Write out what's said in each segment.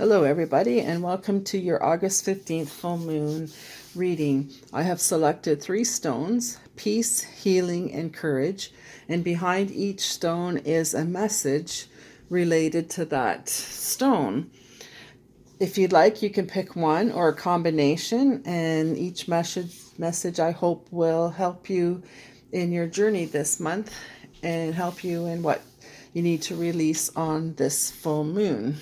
Hello, everybody, and welcome to your August 15th full moon reading. I have selected 3 stones: peace, healing, and courage. And behind each stone is a message related to that stone. If you'd like, you can pick one or a combination, and each message I hope will help you in your journey this month and help you in what you need to release on this full moon.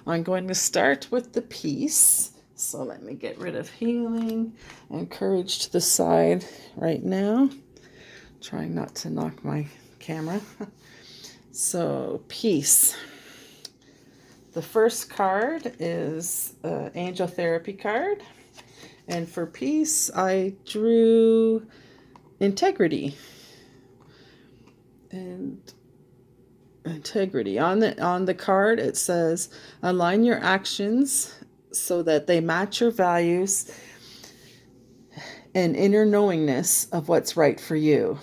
I'm going to start with the peace. So let me get rid of healing and courage to the side right now. Trying not to knock my camera. So peace. The first card is an Angel Therapy card. And for peace, I drew integrity. And integrity. On the card, it says, align your actions so that they match your values and inner knowingness of what's right for you,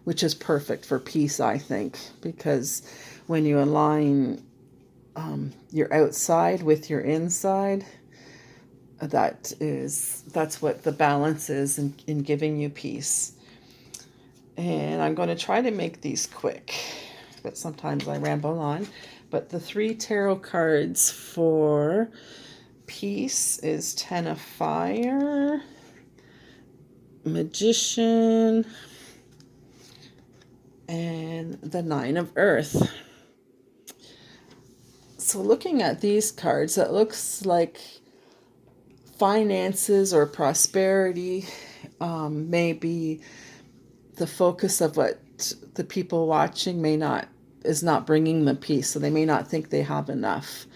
which is perfect for peace, I think, because when you align your outside with your inside, that's what the balance is in giving you peace. And I'm going to try to make these quick, but sometimes I ramble on. But the 3 tarot cards for peace is Ten of Fire, Magician, and the 9 of Earth. So looking at these cards, it looks like finances or prosperity may be the focus of what the people watching is not bringing them peace, so they may not think they have enough.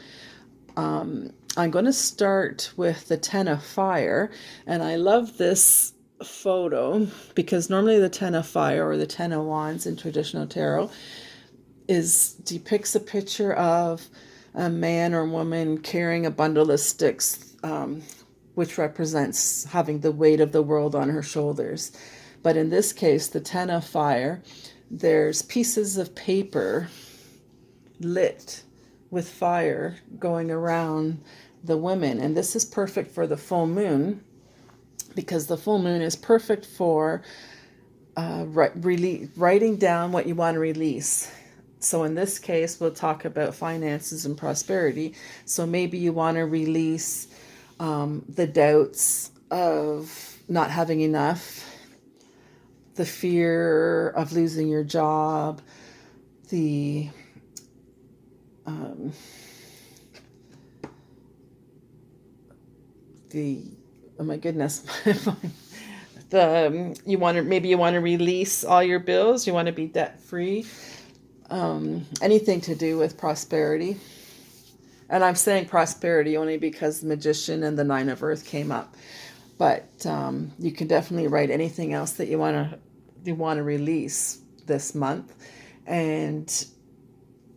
I'm going to start with the Ten of Fire, and I love this photo because normally the Ten of Fire or the Ten of Wands in traditional tarot depicts a picture of a man or woman carrying a bundle of sticks, which represents having the weight of the world on her shoulders. But in this case, the Ten of Fire, there's pieces of paper lit with fire going around the women. And this is perfect for the full moon because the full moon is perfect for writing down what you want to release. So in this case, we'll talk about finances and prosperity. So maybe you want to release the doubts of not having enough, the fear of losing your job, the oh my goodness, you want to release all your bills. You want to be debt free. Anything to do with prosperity. And I'm saying prosperity only because the Magician and the 9 of Earth came up. But you can definitely write anything else that you want to release this month, and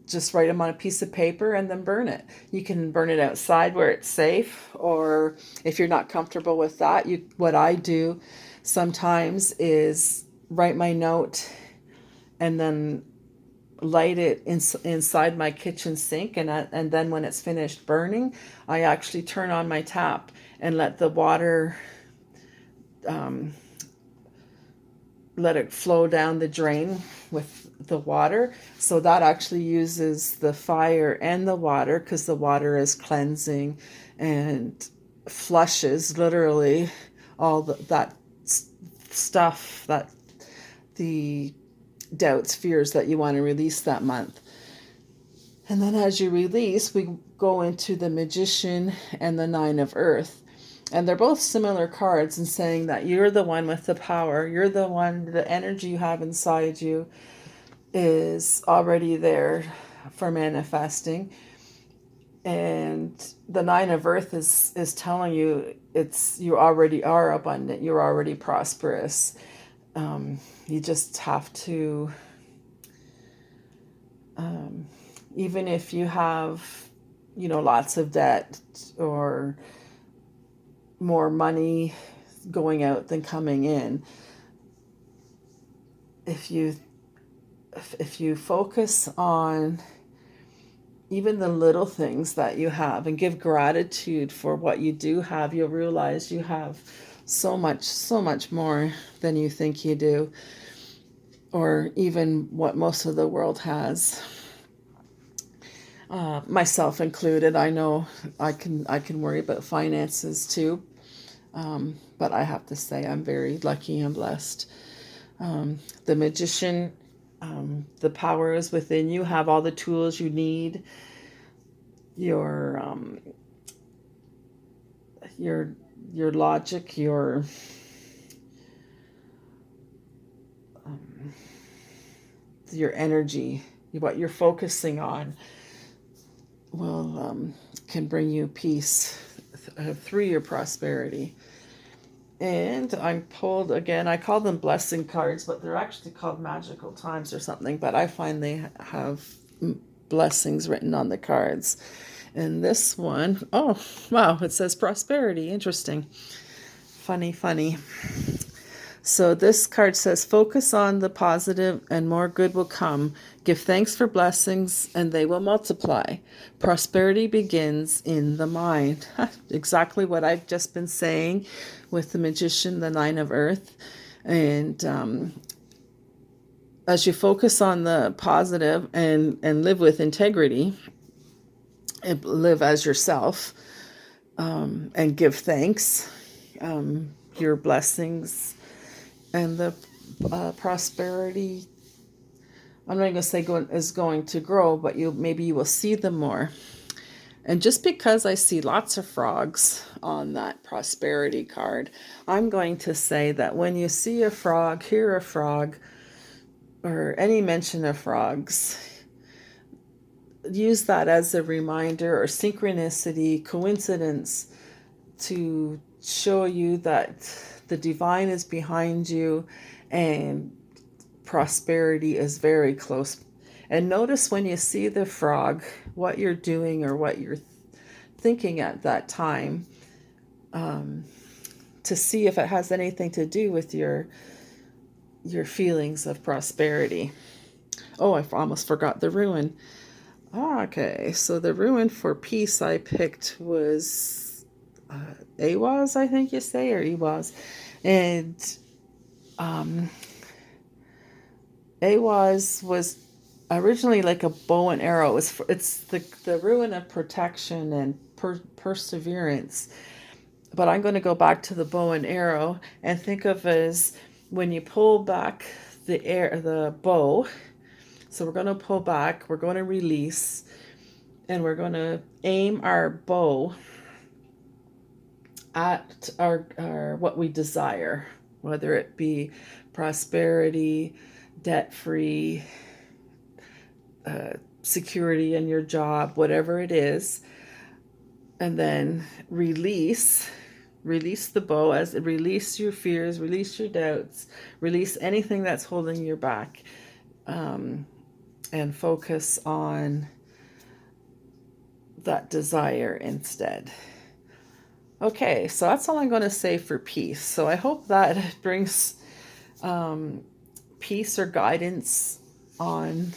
just write them on a piece of paper and then burn it. You can burn it outside where it's safe, or if you're not comfortable with that, what I do sometimes is write my note and then light it inside my kitchen sink, and then when it's finished burning, I actually turn on my tap and let the water let it flow down the drain with the water. So that actually uses the fire and the water, because the water is cleansing and flushes literally all that stuff, that the doubts, fears that you want to release that month. And then as you release, we go into the Magician and the 9 of Earth. And they're both similar cards in saying that you're the one with the power. You're the one, the energy you have inside you is already there for manifesting. And the 9 of Earth is telling you you already are abundant. You're already prosperous. You just have to, even if you have, lots of debt or more money going out than coming in, if you focus on even the little things that you have, and give gratitude for what you do have. You'll realize you have so much more than you think you do, or even what most of the world has. Myself included. I know I can worry about finances too, but I have to say I'm very lucky and blessed. The magician, the power is within you. Have all the tools you need. Your your your logic, your energy, what you're focusing on will can bring you peace through your prosperity. And I'm pulled again. I call them blessing cards, but they're actually called magical times or something. But I find they have blessings written on the cards. And this one, oh wow, it says prosperity. Interesting. Funny, funny. So this card says, focus on the positive and more good will come. Give thanks for blessings and they will multiply. Prosperity begins in the mind. Exactly what I've just been saying with the magician, the Nine of Earth. And as you focus on the positive and live with integrity, and live as yourself, and give thanks, your blessings and the prosperity, I'm not going to say is going to grow, but maybe you will see them more. And just because I see lots of frogs on that prosperity card, I'm going to say that when you see a frog, hear a frog, or any mention of frogs, use that as a reminder or synchronicity, coincidence, to show you that the divine is behind you and prosperity is very close. And notice when you see the frog, what you're doing or what you're thinking at that time, to see if it has anything to do with your feelings of prosperity. Oh, I almost forgot the ruin. Okay, so the ruin for peace I picked was Awaz, I think you say, or Ewaz. And Awaz was originally like a bow and arrow. It's the ruin of protection and perseverance. But I'm going to go back to the bow and arrow and think of as when you pull back the bow. So we're going to pull back, we're going to release, and we're going to aim our bow at our what we desire, whether it be prosperity, debt-free, security in your job, whatever it is, and then release the bow, release your fears, release your doubts, release anything that's holding you back, and focus on that desire instead. Okay, so that's all I'm going to say for peace. So I hope that brings peace or guidance on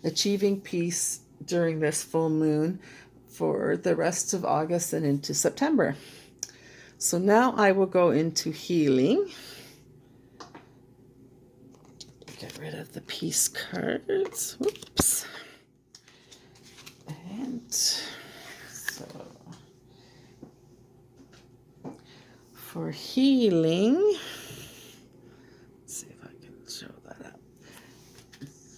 achieving peace during this full moon for the rest of August and into September. So now I will go into healing. Get rid of the peace cards. Whoops. And so for healing, let's see if I can show that up.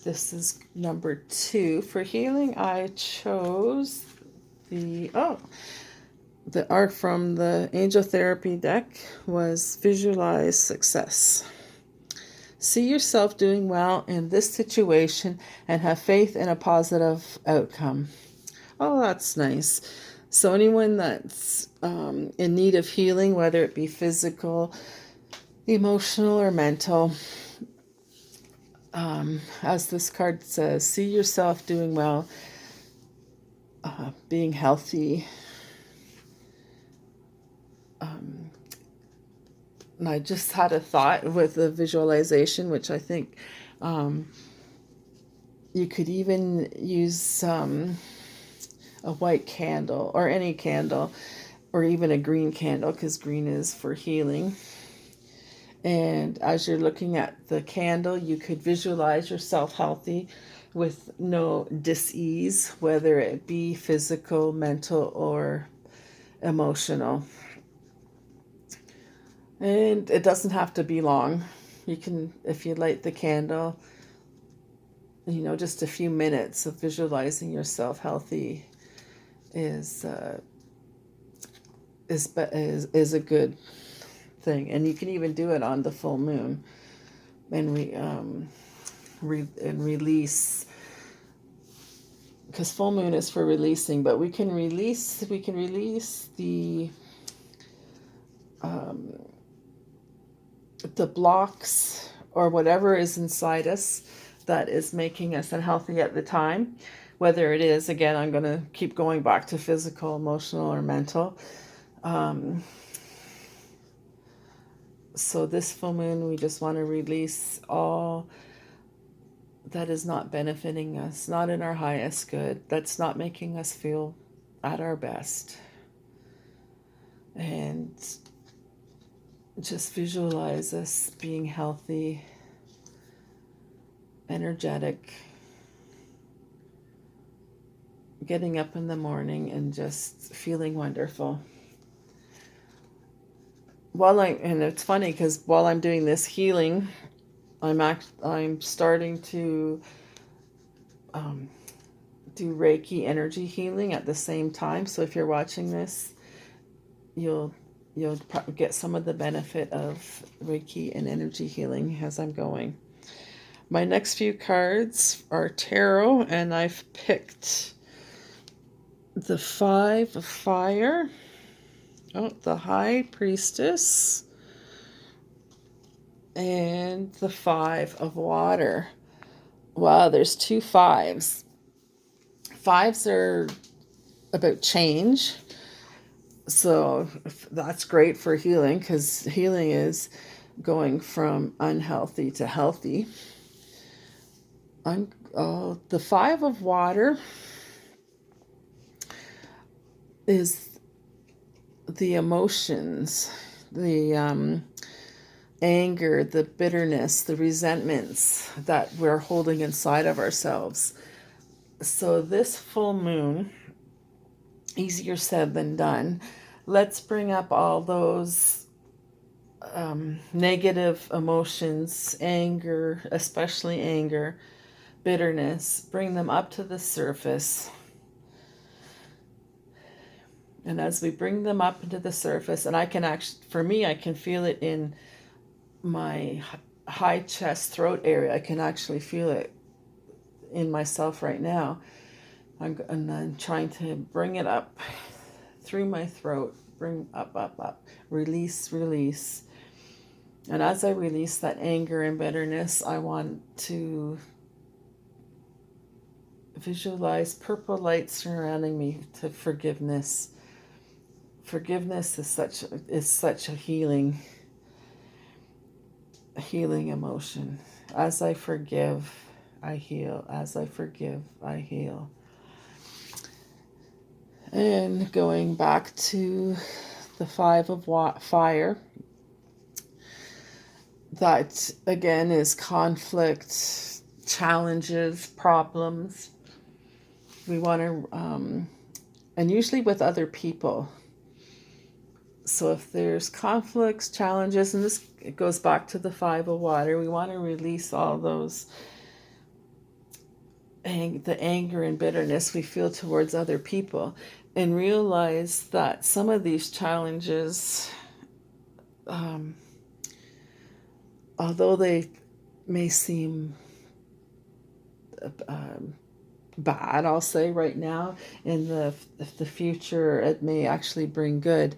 This is number 2. For healing, I chose the art from the Angel Therapy deck was Visualize Success. See yourself doing well in this situation and have faith in a positive outcome. Oh, that's nice. So anyone that's in need of healing, whether it be physical, emotional, or mental, as this card says, see yourself doing well, being healthy. And I just had a thought with the visualization, which I think you could even use a white candle or any candle, or even a green candle, because green is for healing. And as you're looking at the candle, you could visualize yourself healthy with no dis-ease, whether it be physical, mental, or emotional. And it doesn't have to be long. You can, if you light the candle, just a few minutes of visualizing yourself healthy is a good thing. And you can even do it on the full moon, and release, because full moon is for releasing, but we can release the blocks or whatever is inside us that is making us unhealthy at the time, whether it is, again, I'm going to keep going back to physical, emotional, or mental. So this full moon, we just want to release all that is not benefiting us, not in our highest good, that's not making us feel at our best. And just visualize us being healthy, energetic, getting up in the morning and just feeling wonderful. And it's funny because while I'm doing this healing, I'm starting to do Reiki energy healing at the same time. So if you're watching this, you'll get some of the benefit of Reiki and energy healing as I'm going. My next few cards are tarot, and I've picked the 5 of Fire, the High Priestess, and the 5 of Water. Wow, there's 2 5s. 5s are about change. So that's great for healing, because healing is going from unhealthy to healthy. The 5 of Water is the emotions, the anger, the bitterness, the resentments that we're holding inside of ourselves. So this full moon, easier said than done. Let's bring up all those negative emotions, anger, especially anger, bitterness, bring them up to the surface. And as we bring them up into the surface, and I can feel it in my high chest, throat area. I can actually feel it in myself right now. And I'm trying to bring it up through my throat, bring up, release. And as I release that anger and bitterness, I want to visualize purple light surrounding me to forgiveness. Forgiveness is such a healing emotion. As I forgive, I heal. As I forgive, I heal. And going back to the 5 of Fire, that again is conflict, challenges, problems. We want to, and usually with other people. So if there's conflicts, challenges, and it goes back to the 5 of Water, we want to release all those, the anger and bitterness we feel towards other people, and realize that some of these challenges, although they may seem bad, I'll say right now, in the future it may actually bring good.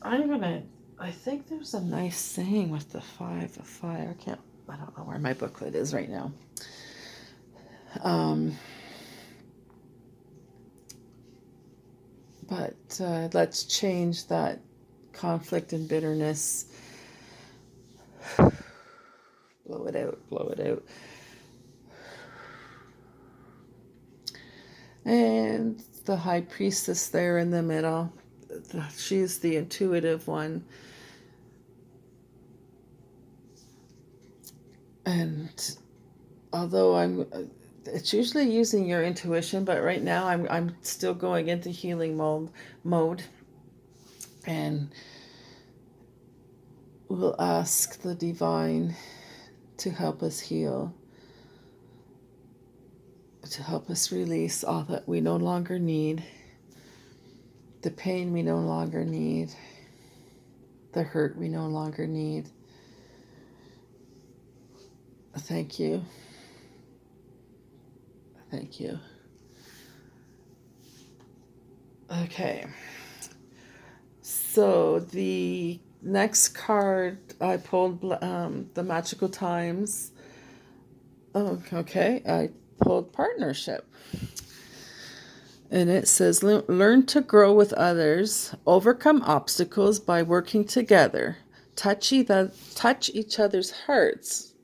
I think there's a nice saying with the 5 of Fire. I don't know where my booklet is right now. But let's change that conflict and bitterness. Blow it out. And the high priestess there in the middle. She's the intuitive one. And although it's usually using your intuition, but right now I'm still going into healing mode, and we'll ask the divine to help us heal, to help us release all that we no longer need, the pain we no longer need, the hurt we no longer need. Thank you. Thank you. Okay. So the next card I pulled, the Magical Times. Oh, okay. I pulled Partnership. And it says, learn to grow with others, overcome obstacles by working together, touch each other's hearts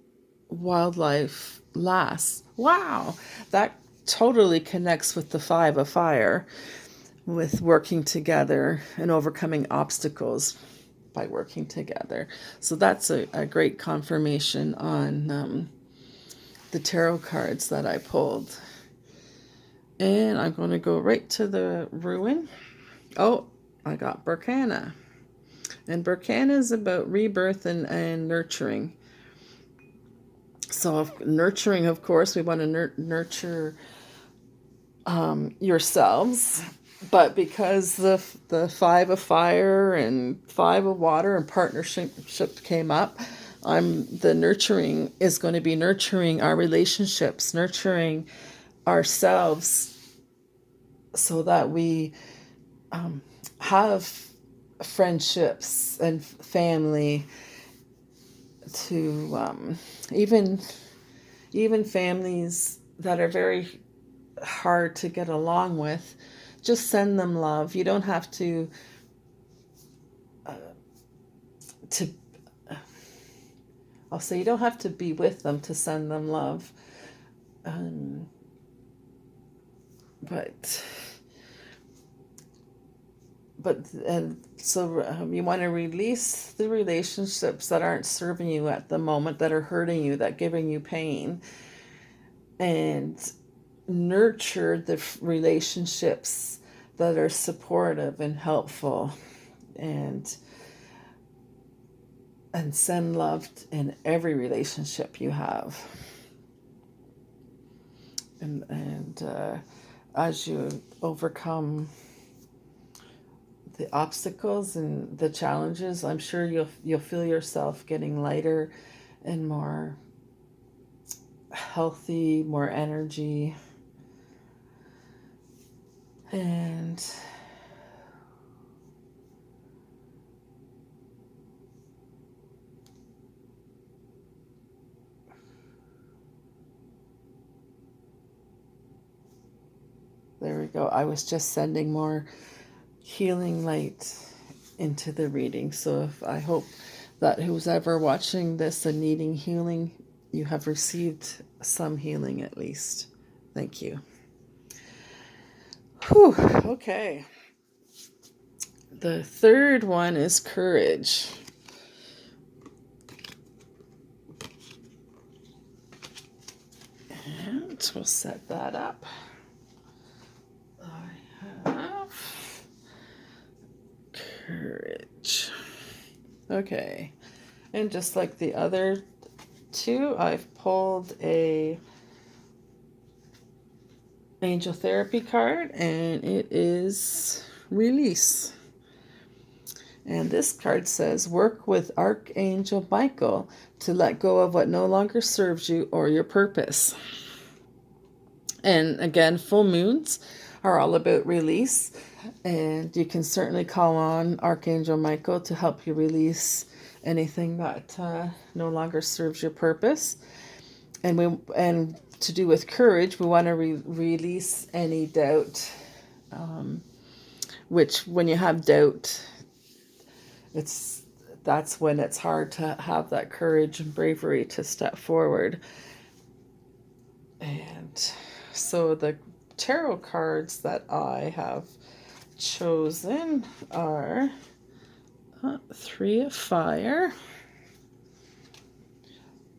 while life lasts. Wow, that totally connects with the Five of Fire, with working together and overcoming obstacles by working together. So that's a great confirmation on the tarot cards that I pulled. And I'm going to go right to the ruin. Oh, I got Berkana. And Berkana is about rebirth and nurturing. So nurturing, of course, we want to nurture yourselves. But because the Five of Fire and Five of Water and Partnership came up, the nurturing is going to be nurturing our relationships, nurturing ourselves, so that we have friendships and family, to even families that are very hard to get along with. Just send them love. You don't have to I'll say you don't have to be with them to send them love. But so you want to release the relationships that aren't serving you at the moment, that are hurting you, that giving you pain, and nurture the relationships that are supportive and helpful, and send love in every relationship you have. And as you overcome the obstacles and the challenges, I'm sure you'll feel yourself getting lighter and more healthy, more energy. And there we go. I was just sending more healing light into the reading. So I hope that who's ever watching this and needing healing, you have received some healing at least. Thank you. Whew, okay. The third one is Courage. And we'll set that up. I have Courage. Okay. And just like the other two, I've pulled a Angel Therapy card, and it is Release. And this card says, work with Archangel Michael to let go of what no longer serves you or your purpose. And again, full moons are all about release. And you can certainly call on Archangel Michael to help you release anything that no longer serves your purpose. And to do with courage, we want to release any doubt, which when you have doubt, that's when it's hard to have that courage and bravery to step forward. And so the tarot cards that I have chosen are Three of Fire,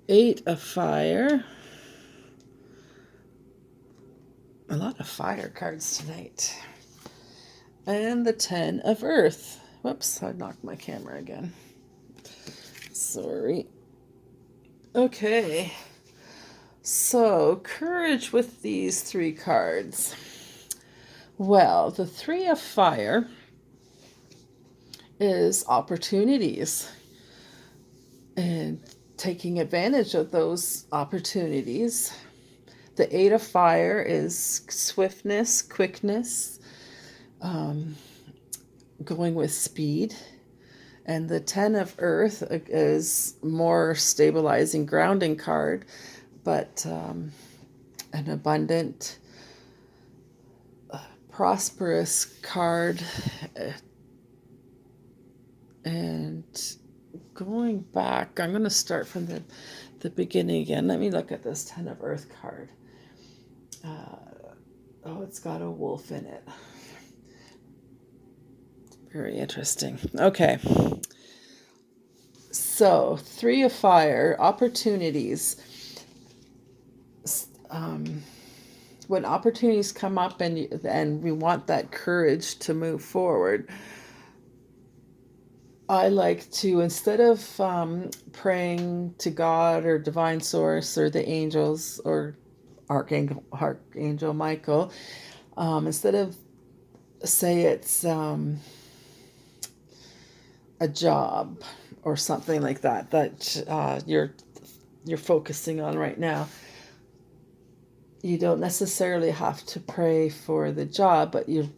Eight of Fire. A lot of fire cards tonight. And the Ten of Earth. Whoops, I knocked my camera again. Sorry. Okay. So, courage with these three cards. Well, the Three of Fire is opportunities and taking advantage of those opportunities. The Eight of Fire is swiftness, quickness, going with speed. And the Ten of Earth is more stabilizing, grounding card, but an abundant, prosperous card. And going back, I'm going to start from the beginning again. Let me look at this Ten of Earth card. Oh, it's got a wolf in it. Very interesting. Okay. So, Three of Fire, opportunities. When opportunities come up and we want that courage to move forward, I like to, instead of praying to God or divine source or the angels or Archangel Michael, instead of say it's a job or something like that you're focusing on right now, you don't necessarily have to pray for the job, but you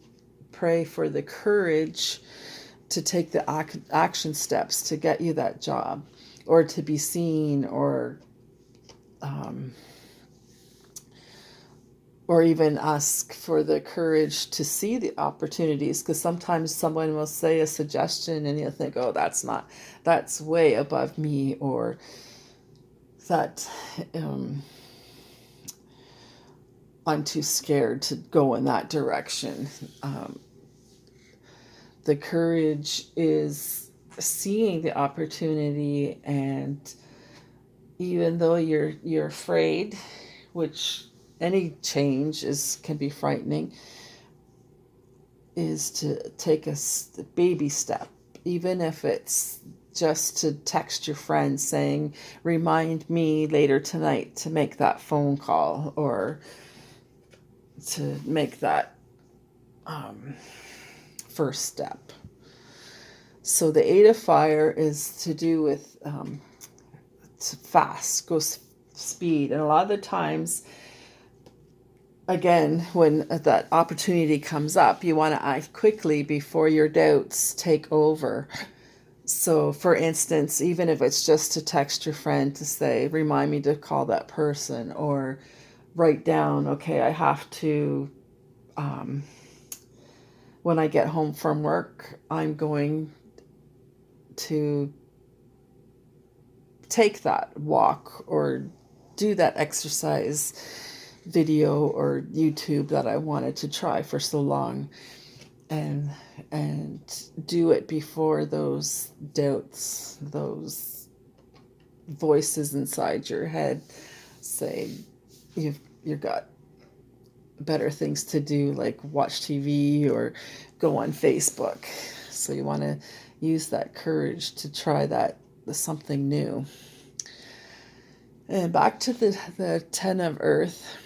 pray for the courage to take the action steps to get you that job, or to be seen, or even ask for the courage to see the opportunities, because sometimes someone will say a suggestion and you'll think, oh, that's way above me, or that I'm too scared to go in that direction. The courage is seeing the opportunity, and even though you're afraid, which any change can be frightening, is to take a baby step, even if it's just to text your friend saying, remind me later tonight to make that phone call, or to make that first step. So the Eight of Fire is to do with go speed. And a lot of the times, again, when that opportunity comes up, you want to act quickly before your doubts take over. So, for instance, even if it's just to text your friend to say, remind me to call that person, or write down, okay, I have to, when I get home from work, I'm going to take that walk or do that exercise video or YouTube that I wanted to try for so long, and do it before those doubts, those voices inside your head say you've got better things to do, like watch TV or go on Facebook. So you want to use that courage to try something new. And back to the Ten of Earth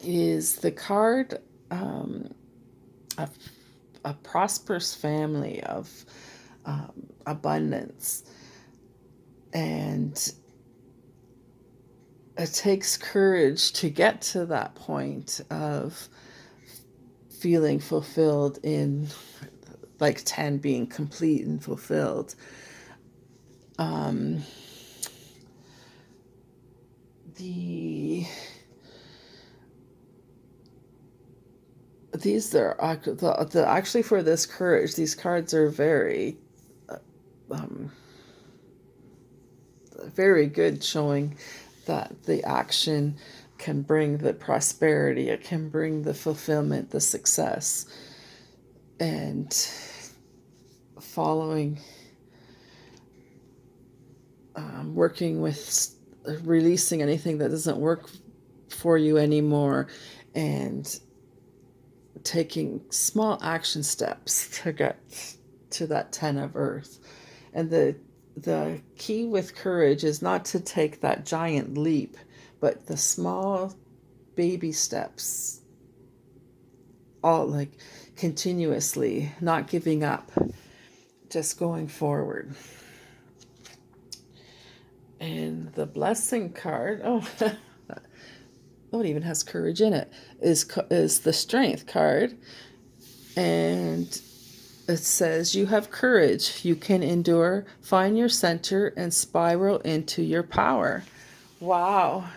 is the card of a prosperous family, of abundance. And it takes courage to get to that point of feeling fulfilled, in like 10 being complete and fulfilled. These are actually, for this courage, these cards are very very good, showing that the action can bring the prosperity, it can bring the fulfillment, the success. And following, working with releasing anything that doesn't work for you anymore, and taking small action steps to get to that 10 of earth. And the key with courage is not to take that giant leap, but the small baby steps, all like continuously, not giving up, just going forward. And the blessing card, it even has courage in it, is the strength card. And it says, you have courage, you can endure, find your center, and spiral into your power. Wow.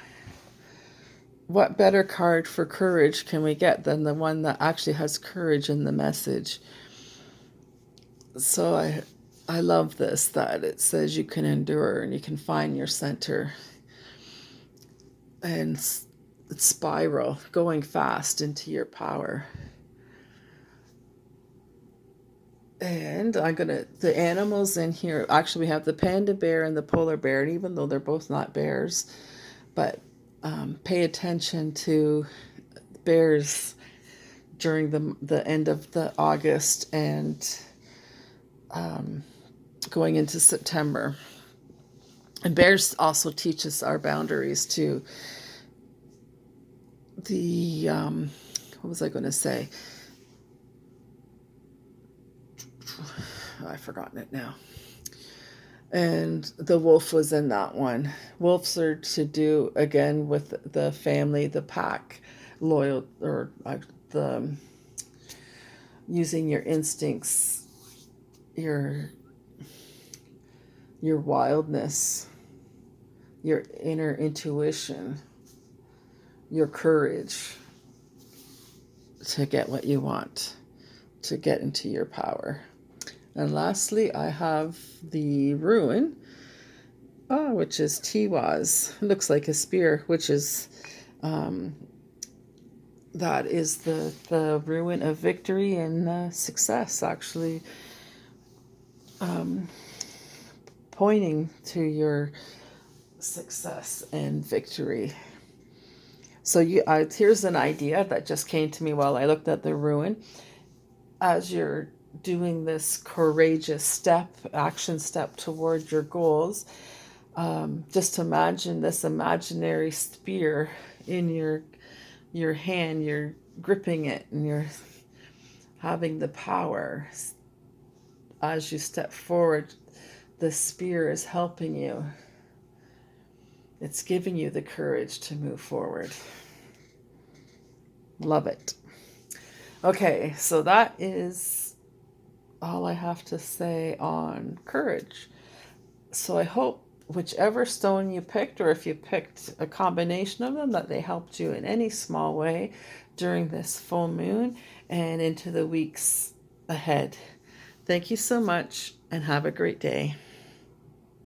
What better card for courage can we get than the one that actually has courage in the message? So I love this, that it says you can endure and you can find your center and spiral, going fast into your power. And the animals in here, actually we have the panda bear and the polar bear, and even though they're both not bears, but pay attention to bears during the end of the August and going into September. And bears also teach us our boundaries too. What was I going to say? I've forgotten it now. And the wolf was in that one. Wolves are to do, again, with the family, the pack, loyal, or the using your instincts, your wildness, your inner intuition, your courage to get what you want, to get into your power. And lastly, I have the ruin, which is Tiwaz. It looks like a spear, which is, that is the ruin of victory and success, actually, pointing to your success and victory. So here's an idea that just came to me while I looked at the ruin. As you're doing this courageous action step toward your goals, just imagine this imaginary spear in your hand. You're gripping it and you're having the power. As you step forward, the spear is helping you. It's giving you the courage to move forward. Love it. Okay, so that is all I have to say on courage. So I hope whichever stone you picked, or if you picked a combination of them, that they helped you in any small way during this full moon and into the weeks ahead. Thank you so much, and have a great day.